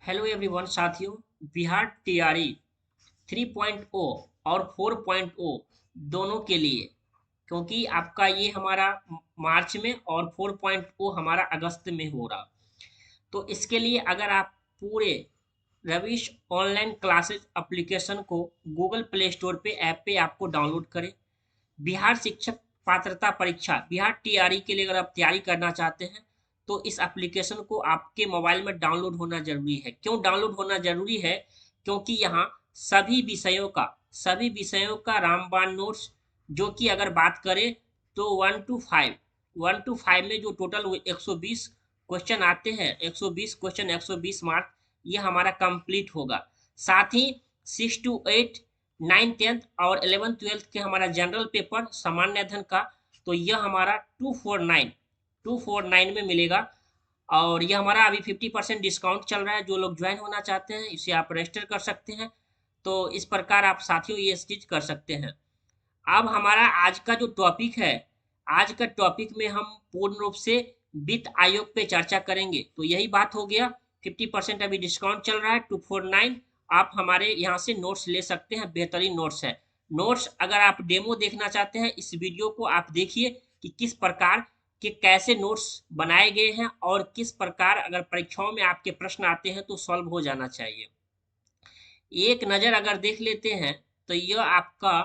Hello everyone साथियों। Bihar TRE 3.0 और 4.0 दोनों के लिए, क्योंकि आपका ये हमारा मार्च में और 4.0 हमारा अगस्त में हो रहा। तो इसके लिए अगर आप पूरे रविश ऑनलाइन क्लासेस एप्लीकेशन को गूगल प्ले स्टोर पे ऐप पे आपको डाउनलोड करें। बिहार शिक्षक पात्रता परीक्षा बिहार टीआरई के लिए अगर आप तैयारी करना चाहते हैं तो इस एप्लीकेशन को आपके मोबाइल में डाउनलोड होना जरूरी है। क्यों डाउनलोड होना जरूरी है? क्योंकि यहाँ सभी विषयों का रामबाण नोट्स, जो कि अगर बात करें तो 1 to 5 में जो टोटल 120 क्वेश्चन आते हैं, 120 क्वेश्चन 120 मार्क, ये हमारा कंप्लीट होगा। साथ ही 6 to 8 9th 10th और 11th 12th के हमारा जनरल पेपर सामान्य अध्ययन का, तो यह हमारा 249 में मिलेगा। और यह हमारा अभी 50% डिस्काउंट चल रहा है। जो लोग ज्वाइन होना चाहते हैं इसे आप रजिस्टर कर सकते हैं। तो इस प्रकार आप साथियों ये चीज कर सकते हैं। अब हमारा आज का जो टॉपिक है, आज का टॉपिक में हम पूर्ण रूप से वित्त आयोग पे चर्चा करेंगे। तो यही बात हो गया, 50% अभी डिस्काउंट चल रहा है, 249। आप हमारे यहाँ से नोट्स ले सकते हैं, बेहतरीन नोट्स है। नोट्स अगर आप डेमो देखना चाहते हैं, इस वीडियो को आप देखिए कि किस प्रकार के कैसे नोट्स बनाए गए हैं और किस प्रकार अगर परीक्षाओं में आपके प्रश्न आते हैं तो सॉल्व हो जाना चाहिए। एक नज़र अगर देख लेते हैं तो यह आपका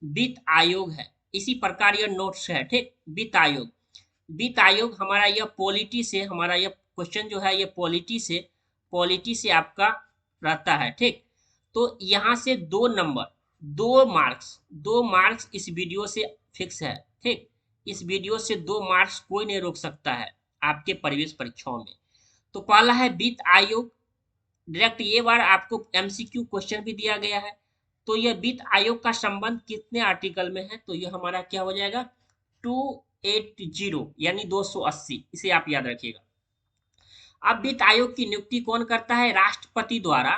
वित्त आयोग है। इसी प्रकार यह नोट्स है, ठीक। वित्त आयोग हमारा यह पॉलिटी से, हमारा यह क्वेश्चन जो है ये पॉलिटी से आपका रहता है, ठीक। तो यहाँ से 2 नंबर, 2 मार्क्स इस वीडियो से फिक्स है, ठीक। इस वीडियो से 2 मार्क्स कोई नहीं रोक सकता है आपके प्रवेश परीक्षाओं में। तो पहला है वित्त आयोग डायरेक्ट, ये बार आपको एमसीक्यू क्वेश्चन भी दिया गया है। तो यह वित्त आयोग का संबंध कितने आर्टिकल में है? तो यह हमारा क्या हो जाएगा, 280 यानी 280, इसे आप याद रखिएगा। अब वित्त आयोग की नियुक्ति कौन करता है? राष्ट्रपति द्वारा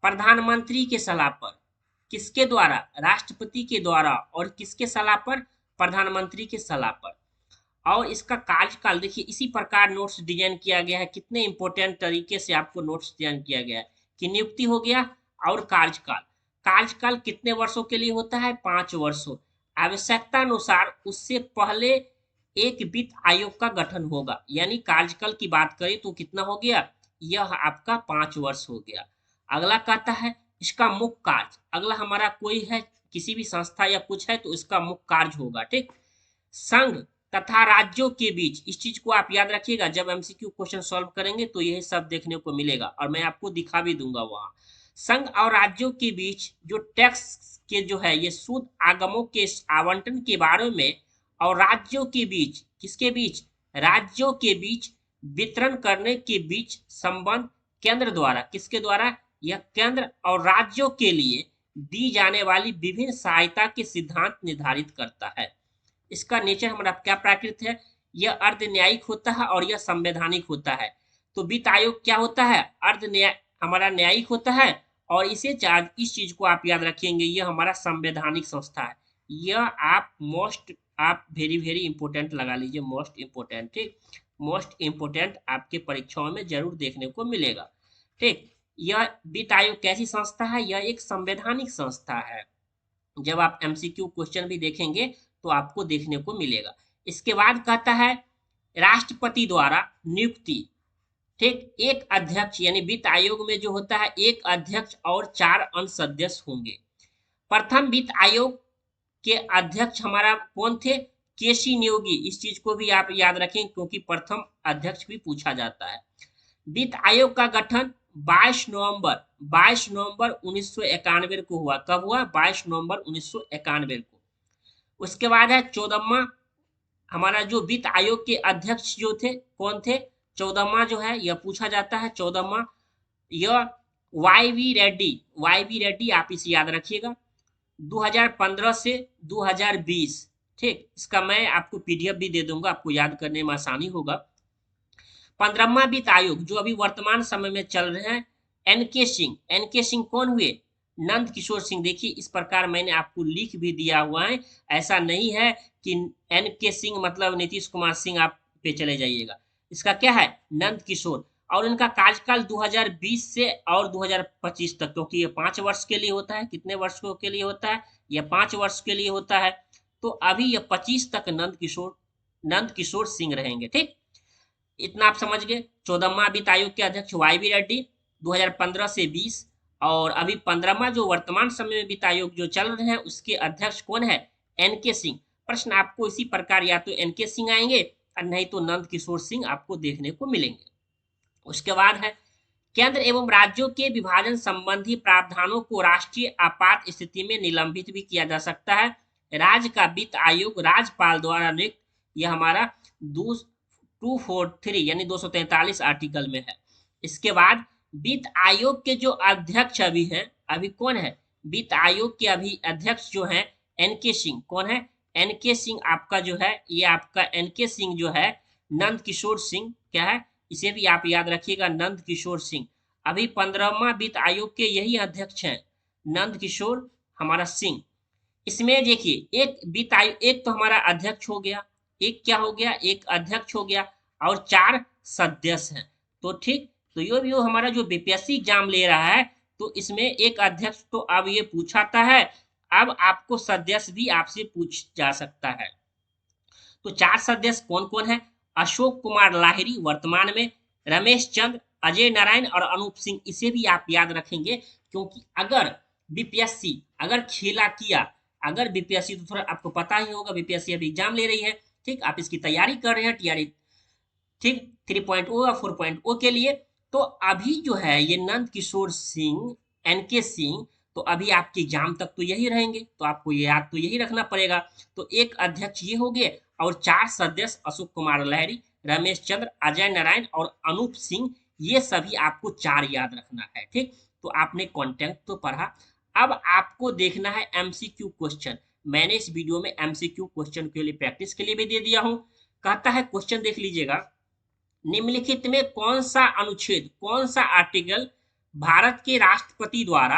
प्रधानमंत्री के सलाह पर। किसके द्वारा? राष्ट्रपति के द्वारा। और किसके सलाह पर? प्रधानमंत्री के सलाह पर। और इसका कार्यकाल देखिए, इसी प्रकार नोट्स डिजाइन किया गया है। कितने इंपॉर्टेंट तरीके से आपको नोट्स डिजाइन किया गया है कि नियुक्ति हो गया और कार्यकाल कितने वर्षों के लिए होता है? 5 वर्षों। आवश्यकता अनुसार उससे पहले एक वित्त आयोग का गठन होगा। यानी कार्यकाल की बात करें तो कितना हो गया, यह आपका 5 वर्ष हो गया। अगला कहता है इसका मुख्य कार्य। अगला हमारा कोई है, किसी भी संस्था या कुछ है तो इसका मुख्य कार्य होगा, ठीक। संघ तथा राज्यों के बीच, इस चीज को आप याद रखिएगा। जब एमसीक्यू क्वेश्चन सॉल्व करेंगे तो यही सब देखने को मिलेगा और मैं आपको दिखा भी दूंगा वहां। संघ और राज्यों के बीच जो टैक्स के जो है ये शुद्ध आगमों के आवंटन के बारे में, और राज्यों के बीच, किसके बीच? राज्यों के बीच वितरण करने के बीच संबंध केंद्र द्वारा, किसके द्वारा? यह केंद्र और राज्यों के लिए दी जाने वाली विभिन्न सहायता के सिद्धांत निर्धारित करता है। इसका नेचर हमारा क्या प्राकृत है? यह अर्ध न्यायिक होता है और यह संवैधानिक होता है। तो वित्त आयोग क्या होता है? अर्ध न्याय, हमारा न्यायिक होता है। और इस चीज को आप याद रखेंगे, यह हमारा संवैधानिक संस्था है। यह आप वेरी वेरी इंपोर्टेंट लगा लीजिए, मोस्ट इंपोर्टेंट, ठीक। मोस्ट इंपोर्टेंट आपके परीक्षाओं में जरूर देखने को मिलेगा, ठीक। यह वित्त आयोग कैसी संस्था है? यह एक संवैधानिक संस्था है। जब आप एमसीक्यू क्वेश्चन भी देखेंगे तो आपको देखने को मिलेगा। इसके बाद कहता है राष्ट्रपति द्वारा नियुक्ति, ठीक। एक अध्यक्ष, यानी वित्त आयोग में जो होता है एक अध्यक्ष और 4 अन्य सदस्य होंगे। प्रथम वित्त आयोग के अध्यक्ष हमारा कौन थे? केसी नियोगी। इस चीज को भी आप याद रखें क्योंकि प्रथम अध्यक्ष भी पूछा जाता है। वित्त आयोग का गठन 22 नवंबर 1991 को हुआ। कब हुआ? 22 नवंबर 1991 को। उसके बाद है 14वां, हमारा जो वित्त आयोग के अध्यक्ष जो थे कौन थे? 14वां जो है यह पूछा जाता है। 14वां यह वाई वी रेड्डी, आप इसे याद रखिएगा। 2015 से 2020, ठीक। इसका मैं आपको पीडीएफ भी दे दूंगा, आपको याद करने में आसानी होगा। 15वां वित्त आयोग जो अभी वर्तमान समय में चल रहे हैं, एन के सिंह कौन हुए? नंद किशोर सिंह। देखिए इस प्रकार मैंने आपको लिख भी दिया हुआ है। ऐसा नहीं है कि एन के सिंह मतलब नीतीश कुमार सिंह आप पे चले जाइएगा। इसका क्या है? नंद किशोर। और इनका कार्यकाल 2020 से और 2025 तक, क्योंकि ये 5 वर्ष के लिए होता है। कितने वर्षों के लिए होता है? ये 5 वर्ष के लिए होता है। तो अभी ये 25 तक नंद किशोर सिंह रहेंगे। ठीक, इतना आप समझ गए। 14वां वित्त आयोग के अध्यक्ष वाई बी रेड्डी 2015 से 20, और अभी 15वां जो वर्तमान समय में वित्त आयोग जो चल रहे हैं उसके अध्यक्ष कौन है? एन के सिंह। प्रश्न आपको इसी प्रकार या तो एन के सिंह आएंगे और नहीं तो नंद किशोर सिंह आपको देखने को मिलेंगे। उसके बाद है केंद्र एवं राज्यों के विभाजन संबंधी प्रावधानों को राष्ट्रीय आपात स्थिति में निलंबित भी किया जा सकता है। राज्य का वित्त आयोग राज्यपाल द्वारा नियुक्त, यह हमारा 243 यानी 243 आर्टिकल में है। इसके बाद वित्त आयोग के जो अध्यक्ष अभी हैं, अभी कौन है? वित्त आयोग के अभी अध्यक्ष जो हैं एन के सिंह। कौन है? एन के सिंह आपका जो है, ये आपका एन के सिंह जो है नंद किशोर सिंह क्या है, इसे भी आप याद रखिएगा, नंद किशोर सिंह। अभी 15वां वित्त आयोग के यही अध्यक्ष हैं, नंद किशोर हमारा सिंह। इसमें देखिए एक वित्त आयोग, एक तो हमारा अध्यक्ष हो गया, एक क्या हो गया? एक अध्यक्ष हो गया और 4 सदस्य हैं। तो ठीक, तो ये भी हमारा जो बीपीएससी एग्जाम ले रहा है तो इसमें एक अध्यक्ष तो अब ये पूछाता है, अब आपको सदस्य भी आपसे पूछ जा सकता है। तो 4 सदस्य कौन कौन है? अशोक कुमार लाहिरी वर्तमान में, रमेश चंद्र, अजय नारायण और अनूप सिंह। इसे भी आप याद रखेंगे, क्योंकि अगर बीपीएससी अगर खेला किया, अगर बीपीएससी तो थोड़ा आपको पता ही होगा, बीपीएससी अभी एग्जाम ले रही है। ठीक, आप इसकी तैयारी कर रहे हैं टीआरई, ठीक, 3.0 या 4.0 के लिए। तो अभी जो है ये नंद किशोर सिंह, एन के सिंह, तो अभी आपके एग्जाम तक तो यही रहेंगे, तो आपको ये याद तो यही रखना पड़ेगा। तो एक अध्यक्ष ये हो गए और 4 सदस्य अशोक कुमार लहरी, रमेश चंद्र, अजय नारायण और अनूप सिंह, ये सभी आपको 4 याद रखना है। ठीक, तो आपने कॉन्टेंट तो पढ़ा, अब आपको देखना है एमसीक्यू क्वेश्चन। मैंने इस वीडियो में एमसीक्यू क्वेश्चन के लिए प्रैक्टिस के लिए भी दे दिया हूं। कहता है क्वेश्चन देख लीजिएगा, निम्नलिखित में कौन सा अनुच्छेद, कौन सा आर्टिकल भारत के राष्ट्रपति द्वारा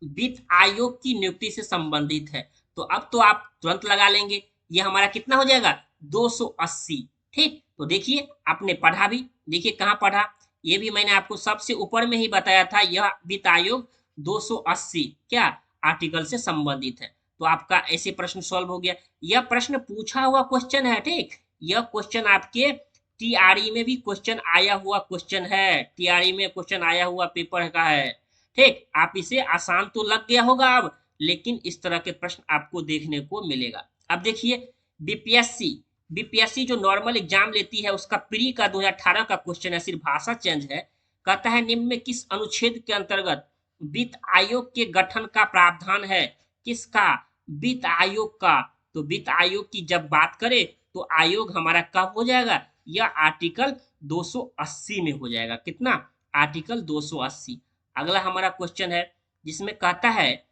वित्त आयोग की नियुक्ति से संबंधित है? तो अब तो आप तुरंत लगा लेंगे, ये हमारा कितना हो जाएगा? 280। ठीक, तो देखिए आपने पढ़ा भी, देखिए कहाँ पढ़ा, ये भी मैंने आपको सबसे ऊपर में ही बताया था, यह वित्त आयोग 280 क्या आर्टिकल से संबंधित है। तो आपका ऐसे प्रश्न सॉल्व हो गया। यह प्रश्न पूछा हुआ क्वेश्चन है। ठीक, यह क्वेश्चन आपके टीआरई में भी क्वेश्चन आया हुआ क्वेश्चन है, टीआरई में क्वेश्चन आया हुआ पेपर का है। ठीक, आप इसे आसान तो लग गया होगा अब, लेकिन इस तरह के प्रश्न आपको देखने को मिलेगा। अब देखिए बीपीएससी जो नॉर्मल एग्जाम लेती है उसका प्री का 2018 का क्वेश्चन है, सिर्फ भाषा चेंज है। कहता है निम्न में किस अनुच्छेद के अंतर्गत वित्त आयोग के गठन का प्रावधान है? किसका? वित्त आयोग का। तो वित्त आयोग की जब बात करें तो आयोग हमारा कब हो जाएगा? यह आर्टिकल 280 में हो जाएगा। कितना? आर्टिकल 280। अगला हमारा क्वेश्चन है जिसमें कहता है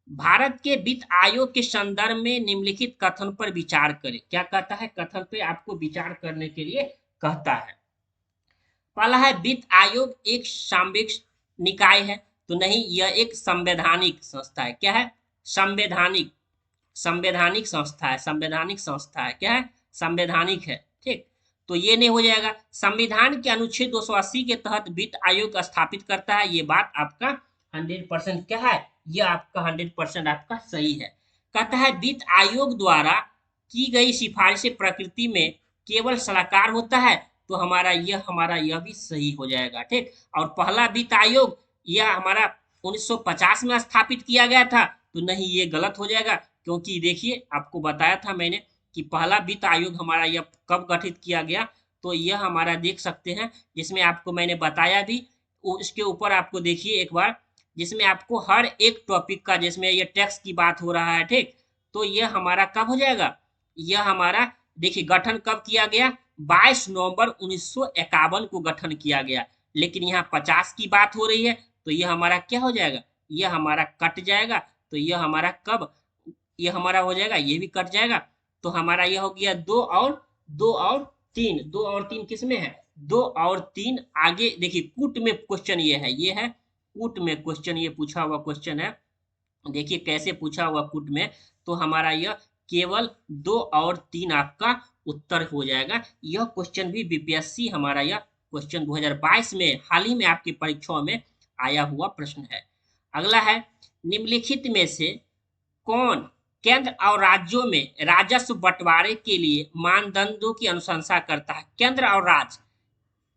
भारत के वित्त आयोग के संदर्भ में निम्नलिखित कथन पर विचार करें। क्या कहता है? कथन पे आपको विचार करने के लिए कहता है। पहला है वित्त आयोग एक सामविक निकाय है, तो नहीं, यह एक संवैधानिक संस्था है। क्या है? संवैधानिक संस्था है। संवैधानिक संस्था है। क्या है? संवैधानिक है। ठीक, तो ये नहीं हो जाएगा। संविधान के अनुच्छेद 280 के तहत वित्त आयोग स्थापित करता है, ये बात आपका 100% क्या है? यह आपका 100% आपका सही है। कहता है वित्त आयोग द्वारा की गई सिफारिशें प्रकृति में केवल सलाहकार होता है, तो हमारा यह भी सही हो जाएगा। ठीक, और पहला वित्त आयोग यह हमारा 1950 में स्थापित किया गया था, तो नहीं, ये गलत हो जाएगा, क्योंकि देखिए आपको बताया था मैंने कि पहला वित्त आयोग हमारा यह कब गठित किया गया, तो यह हमारा देख सकते हैं, जिसमें आपको मैंने बताया भी, उसके ऊपर आपको देखिए एक बार, जिसमें आपको हर एक टॉपिक का, जिसमें ये टैक्स की बात हो रहा है। ठीक, तो यह हमारा कब हो जाएगा? यह हमारा देखिए गठन कब किया गया? 22 नवंबर 1951 को गठन किया गया, लेकिन यहाँ 50 की बात हो रही है, तो यह हमारा क्या हो जाएगा? यह हमारा कट जाएगा। तो यह हमारा कब, यह हमारा हो जाएगा, ये भी कट जाएगा। तो हमारा यह हो गया 2 और 3। 2 और 3 किस में है? 2 और 3 आगे देखिए कूट में क्वेश्चन ये है, ये है कूट में क्वेश्चन, ये पूछा हुआ क्वेश्चन है। देखिए कैसे पूछा हुआ कूट में, तो हमारा यह केवल 2 और 3 आपका उत्तर हो जाएगा। यह क्वेश्चन भी बीपीएससी हमारा यह क्वेश्चन 2022 में हाल ही में आपकी परीक्षाओं में आया हुआ प्रश्न है। अगला है, निम्नलिखित में से कौन केंद्र और राज्यों में राजस्व बंटवारे के लिए मानदंडों की अनुशंसा करता है? केंद्र और राज्य,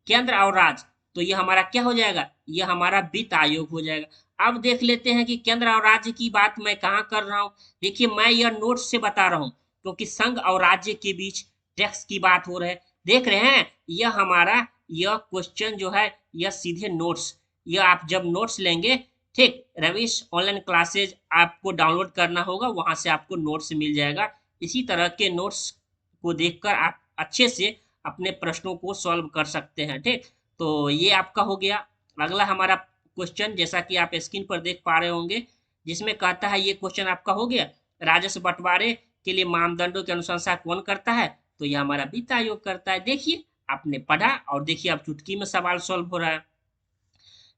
केंद्र और राज्य, तो ये हमारा क्या हो जाएगा? ये हमारा वित्त आयोग हो जाएगा। अब देख लेते हैं कि केंद्र और राज्य की बात मैं कहाँ कर रहा हूँ। देखिए, मैं यह नोट्स से बता रहा हूँ, क्योंकि संघ और राज्य के बीच टैक्स की बात हो रहा है। देख रहे हैं, यह हमारा यह क्वेश्चन जो है, यह सीधे नोट्स, यह आप जब नोट्स लेंगे, ठीक, रवीश ऑनलाइन क्लासेज आपको डाउनलोड करना होगा, वहां से आपको नोट्स मिल जाएगा। इसी तरह के नोट्स को देखकर आप अच्छे से अपने प्रश्नों को सॉल्व कर सकते हैं। ठीक, तो ये आपका हो गया। अगला हमारा क्वेश्चन, जैसा कि आप स्क्रीन पर देख पा रहे होंगे, जिसमें कहता है, ये क्वेश्चन आपका हो गया, राजस्व बंटवारे के लिए मानदंडों की अनुशंसा कौन करता है? तो ये हमारा वित्त आयोग करता है। देखिए, आपने पढ़ा और देखिए अब चुटकी में सवाल सॉल्व हो रहा है।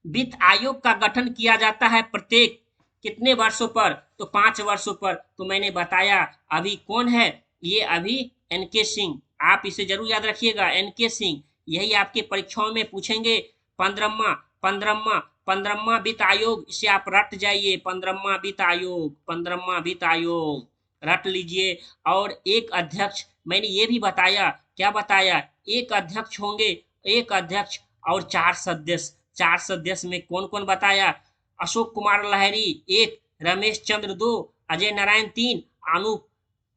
वित्त आयोग का गठन किया जाता है प्रत्येक कितने वर्षों पर? तो 5 वर्षों पर। तो मैंने बताया, अभी कौन है ये? अभी एनके सिंह, आप इसे जरूर याद रखिएगा, एनके सिंह। यही आपके परीक्षाओं में पूछेंगे। 15वां वित्त आयोग, इसे आप रट जाइए, 15वां वित्त आयोग, 15वां वित्त आयोग रट लीजिए। और एक अध्यक्ष, मैंने ये भी बताया, क्या बताया? एक अध्यक्ष होंगे, एक अध्यक्ष और 4 सदस्य। 4 सदस्य में कौन कौन बताया? अशोक कुमार लहरी 1, रमेश चंद्र 2, अजय नारायण 3, अनूप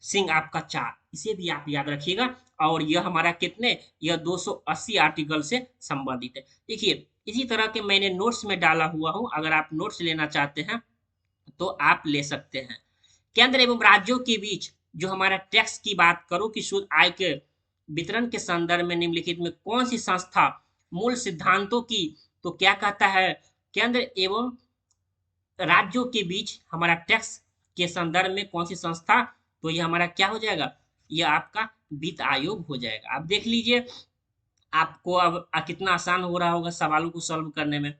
सिंह आपका 4। इसे भी आप याद रखिएगा। और यह हमारा कितने, यह 280 आर्टिकल से संबंधित है। देखिए, इसी तरह के मैंने नोट्स में डाला हुआ हूं, अगर आप नोट्स लेना चाहते हैं तो आप ले सकते हैं। केंद्र एवं राज्यों के बीच जो हमारा टैक्स की बात करो कि शुद्ध आय के वितरण के संदर्भ में निम्नलिखित में कौन सी संस्था मूल सिद्धांतों की, तो क्या कहता है? केंद्र एवं राज्यों के बीच हमारा टैक्स के संदर्भ में कौन सी संस्था? तो ये हमारा क्या हो जाएगा? ये आपका वित्त आयोग हो जाएगा। आप देख लीजिए, आपको अब कितना आसान हो रहा होगा सवालों को सॉल्व करने में।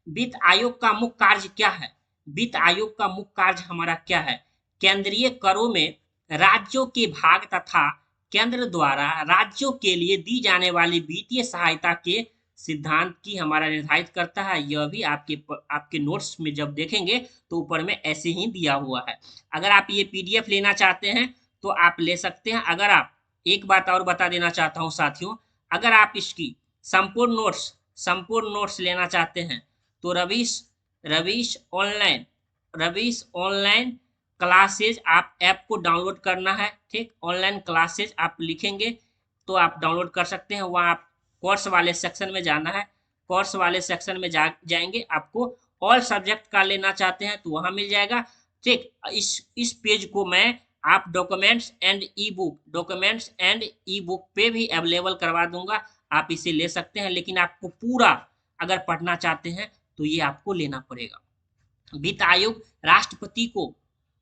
वित्त आयोग का मुख्य कार्य क्या है? वित्त आयोग का मुख्य कार्य हमारा क्या है? केंद्रीय करों में राज्यों के भाग तथा केंद्र द्वारा राज्यों के लिए दी जाने वाली वित्तीय सहायता के सिद्धांत की हमारा निर्धारित करता है। यह भी आपके नोट्स में जब देखेंगे तो ऊपर में ऐसे ही दिया हुआ है। अगर आप ये पीडीएफ लेना चाहते हैं तो आप ले सकते हैं। अगर आप, एक बात और बता देना चाहता हूँ साथियों, अगर आप इसकी संपूर्ण नोट्स लेना चाहते हैं तो रवीश ऑनलाइन क्लासेज आप ऐप को डाउनलोड करना है। ठीक, ऑनलाइन क्लासेज आप लिखेंगे तो आप डाउनलोड कर सकते हैं। वहाँ आप कोर्स वाले सेक्शन में जाना है, कोर्स वाले सेक्शन में जाएंगे, आपको ऑल सब्जेक्ट का लेना चाहते हैं तो वहाँ मिल जाएगा। ठीक, इस पेज को मैं आप डॉक्यूमेंट्स एंड ई बुक पे भी अवेलेबल करवा दूंगा, आप इसे ले सकते हैं। लेकिन आपको पूरा अगर पढ़ना चाहते हैं तो ये आपको लेना पड़ेगा। वित्त आयोग राष्ट्रपति को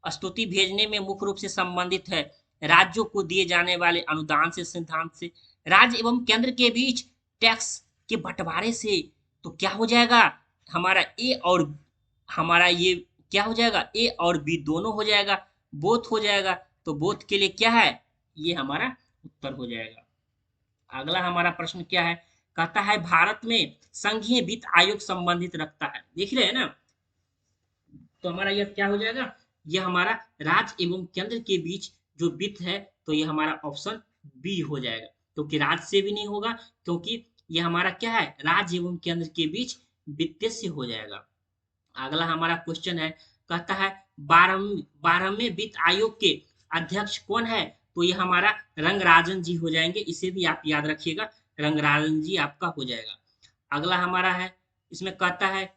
स्तुति भेजने में मुख्य रूप से संबंधित है। राज्यों को दिए जाने वाले अनुदान से, सिद्धांत से, राज्य एवं केंद्र के बीच टैक्स के बंटवारे से, तो क्या हो जाएगा? हमारा ए और हमारा ये क्या हो जाएगा? ए और बी दोनों हो जाएगा, बोथ हो जाएगा। तो बोथ के लिए क्या है? ये हमारा उत्तर हो जाएगा। अगला हमारा प्रश्न क्या है? कहता है, भारत में संघीय वित्त आयोग संबंधित रखता है। देख रहे हैं ना, तो हमारा यह क्या हो जाएगा? यह हमारा राज्य एवं केंद्र के बीच जो वित्त है, तो यह हमारा ऑप्शन बी हो जाएगा, क्योंकि राज्य से भी नहीं होगा, क्योंकि यह हमारा क्या है? राज्य एवं केंद्र के बीच वित्त से हो जाएगा। अगला हमारा क्वेश्चन है, कहता है 12वें वित्त आयोग के अध्यक्ष कौन है? तो ये हमारा रंगराजन जी हो जाएंगे। इसे भी आप याद रखिएगा, रंगराजन जी आपका हो जाएगा। अगला हमारा है, इसमें कहता है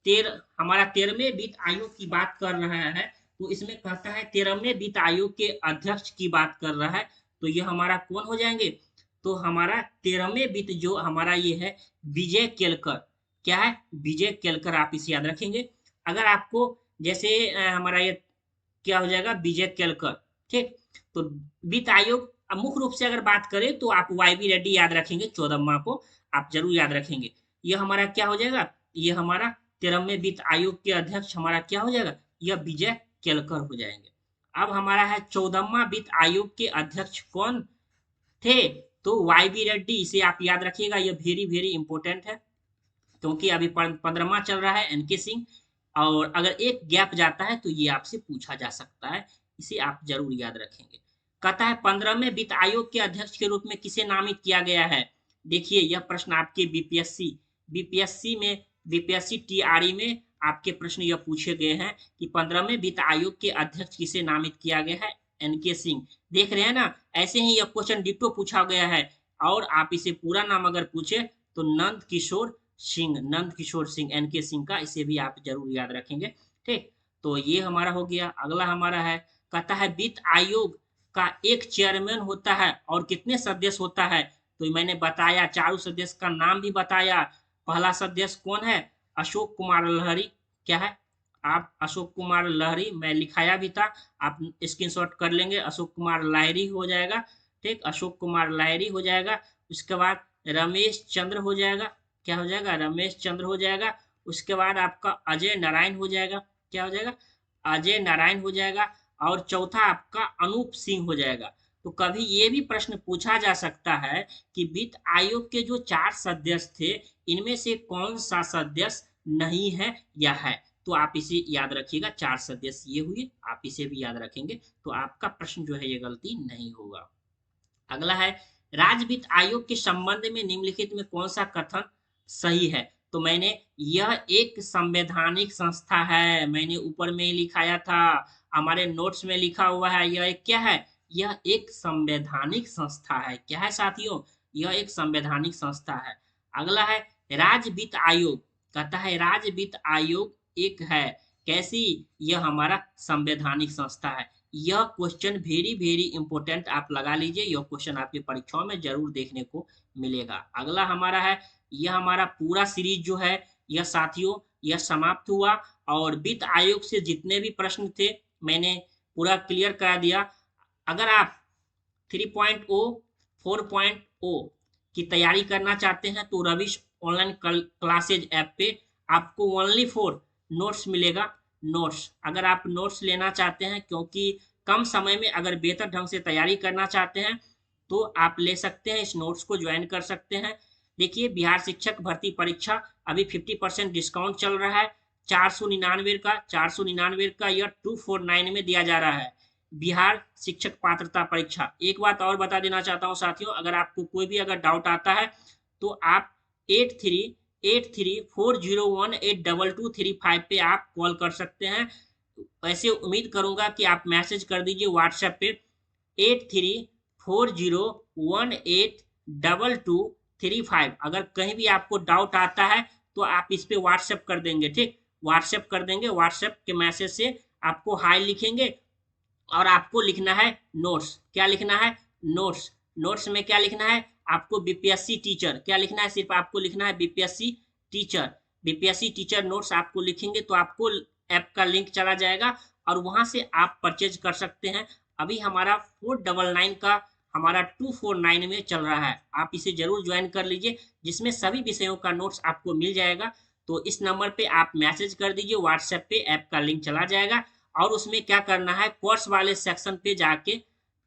13वें वित्त आयोग की बात कर रहा है, तो इसमें कहता है 13वें वित्त आयोग के अध्यक्ष की बात कर रहा है, तो ये हमारा कौन हो जाएंगे? तो हमारा 13वें वित्त जो हमारा ये है, विजय केलकर। क्या है? विजय केलकर, आप इसे याद रखेंगे। अगर आपको जैसे हमारा ये क्या हो जाएगा? विजय केलकर। ठीक, तो वित्त आयोग मुख्य रूप से अगर बात करें तो आप वाई बी रेड्डी याद रखेंगे, 14वां को आप जरूर याद रखेंगे। यह हमारा क्या हो जाएगा? ये हमारा 13वें वित्त आयोग के अध्यक्ष हमारा क्या हो जाएगा? यह विजय केलकर हो जाएंगे। अब हमारा है 14वां वित्त आयोग के अध्यक्ष कौन थे? तो वाई बी रेड्डी, इसे आप याद रखिएगा, ये वेरी वेरी इंपॉर्टेंट है, क्योंकि अभी 15वां चल रहा है एनके सिंह, और अगर एक गैप जाता है तो ये आपसे पूछा जा सकता है, इसे आप जरूर याद रखेंगे। कहता है 15वें वित्त आयोग के अध्यक्ष के रूप में किसे नामित किया गया है। देखिए यह प्रश्न आपके बीपीएससी में, बीपीएससी टीआरई में आपके प्रश्न यह पूछे गए हैं कि 15वें वित्त आयोग के अध्यक्ष किसे नामित किया गया है, एनके सिंह। देख रहे हैं ना, ऐसे ही यह क्वेश्चन डिट्टो पूछा गया है, और आप इसे पूरा नाम अगर पूछे तो नंद किशोर सिंह, एनके सिंह का, इसे भी आप जरूर याद रखेंगे। ठीक, तो ये हमारा हो गया। अगला हमारा है, कहता है वित्त आयोग का एक चेयरमैन होता है और कितने सदस्य होता है। तो मैंने बताया, चारों सदस्य का नाम भी बताया। पहला सदस्य कौन है, अशोक कुमार लहरी। क्या है, आप अशोक कुमार लहरी, मैं लिखाया भी था, आप स्क्रीनशॉट कर लेंगे, अशोक कुमार लाहिरी हो जाएगा। ठीक, अशोक कुमार लाहिरी हो जाएगा। उसके बाद रमेश चंद्र हो जाएगा, क्या हो जाएगा, रमेश चंद्र हो जाएगा। उसके बाद आपका अजय नारायण हो जाएगा, क्या हो जाएगा, अजय नारायण हो जाएगा। और चौथा आपका अनूप सिंह हो जाएगा। तो कभी ये भी प्रश्न पूछा जा सकता है कि वित्त आयोग के जो 4 सदस्य थे, इनमें से कौन सा सदस्य नहीं है या है। तो आप इसे याद रखिएगा, 4 सदस्य ये हुए, आप इसे भी याद रखेंगे, तो आपका प्रश्न जो है ये गलती नहीं होगा। अगला है, राज्य वित्त आयोग के संबंध में निम्नलिखित में कौन सा कथन सही है। तो मैंने, यह एक संवैधानिक संस्था है, मैंने ऊपर में ही लिखाया था, हमारे नोट्स में लिखा हुआ है, यह एक क्या है, यह एक संवैधानिक संस्था है। क्या है साथियों, यह एक संवैधानिक संस्था है। अगला है, राज्य वित्त आयोग, कहता है राज्य वित्त आयोग एक है, कैसी, यह हमारा संवैधानिक संस्था है। यह क्वेश्चन वेरी वेरी इंपॉर्टेंट, आप लगा लीजिए, यह क्वेश्चन आपकी परीक्षाओं में जरूर देखने को मिलेगा। अगला हमारा है, यह हमारा पूरा सीरीज जो है यह साथियों यह समाप्त हुआ, और वित्त आयोग से जितने भी प्रश्न थे मैंने पूरा क्लियर करा दिया। अगर आप 3.0 4.0 की तैयारी करना चाहते हैं तो रविश ऑनलाइन क्लासेज ऐप पे आपको ओनली फॉर नोट्स मिलेगा। नोट्स, अगर आप नोट्स लेना चाहते हैं, क्योंकि कम समय में अगर बेहतर ढंग से तैयारी करना चाहते हैं तो आप ले सकते हैं, इस नोट्स को ज्वाइन कर सकते हैं। देखिए बिहार शिक्षक भर्ती परीक्षा अभी 50% डिस्काउंट चल रहा है, 499 का यह 249 में दिया जा रहा है, बिहार शिक्षक पात्रता परीक्षा। एक बात और बता देना चाहता हूँ साथियों, अगर आपको कोई भी अगर डाउट आता है तो आप 8384018223 पे आप कॉल कर सकते हैं। वैसे उम्मीद करूंगा कि आप मैसेज कर दीजिए व्हाट्सएप पे 8340182235। अगर कहीं भी आपको डाउट आता है तो आप इस पे व्हाट्सएप कर देंगे। ठीक, व्हाट्सएप कर देंगे, व्हाट्सएप के मैसेज से आपको हाई लिखेंगे, और आपको लिखना है नोट्स। क्या लिखना है, नोट्स। नोट्स में क्या लिखना है, आपको बीपीएससी टीचर, क्या लिखना है, सिर्फ आपको लिखना है BPSC teacher. BPSC teacher notes आपको लिखेंगे तो आपको ऐप का लिंक चला जाएगा, और वहां से आप परचेज कर सकते हैं। अभी हमारा 499 का हमारा 249 में चल रहा है, आप इसे जरूर ज्वाइन कर लीजिए, जिसमें सभी विषयों का नोट्स आपको मिल जाएगा। तो इस नंबर पे आप मैसेज कर दीजिए, व्हाट्सएप पे ऐप का लिंक चला जाएगा, और उसमें क्या करना है, कोर्स वाले सेक्शन पे जाके,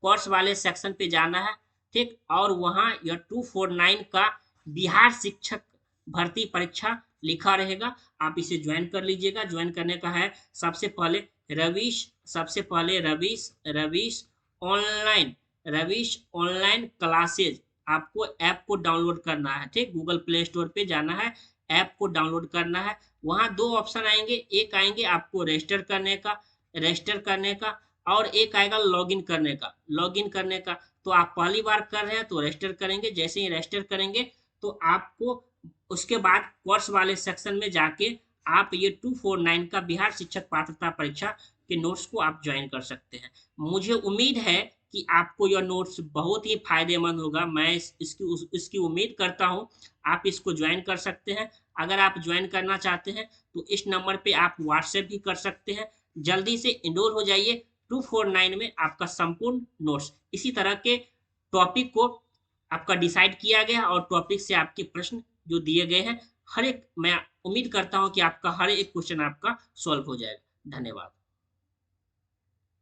कोर्स वाले सेक्शन पे जाना है। ठीक, और वहाँ यह 249 का बिहार शिक्षक भर्ती परीक्षा लिखा रहेगा, आप इसे ज्वाइन कर लीजिएगा। ज्वाइन करने का है, सबसे पहले रविश ऑनलाइन क्लासेज, आपको ऐप को डाउनलोड करना है। ठीक, गूगल प्ले स्टोर पे जाना है, ऐप को डाउनलोड करना है। वहाँ 2 ऑप्शन आएंगे, एक आएंगे आपको रजिस्टर करने का, और एक आएगा लॉगिन करने का। तो आप पहली बार कर रहे हैं तो रजिस्टर करेंगे, जैसे ही रजिस्टर करेंगे तो आपको उसके बाद कोर्स वाले सेक्शन में जाके आप ये 249 का बिहार शिक्षक पात्रता परीक्षा के नोट्स को आप ज्वाइन कर सकते हैं। मुझे उम्मीद है कि आपको यह नोट्स बहुत ही फायदेमंद होगा, मैं इसकी उम्मीद करता हूं। आप इसको ज्वाइन कर सकते हैं। अगर आप ज्वाइन करना चाहते हैं तो इस नंबर पे आप व्हाट्सएप भी कर सकते हैं। जल्दी से इनरोल हो जाइए, 249 में आपका संपूर्ण नोट्स, इसी तरह के टॉपिक को आपका डिसाइड किया गया, और टॉपिक से आपके प्रश्न जो दिए गए हैं, हर एक, मैं उम्मीद करता हूं कि आपका हर एक क्वेश्चन आपका सॉल्व हो जाएगा। धन्यवाद।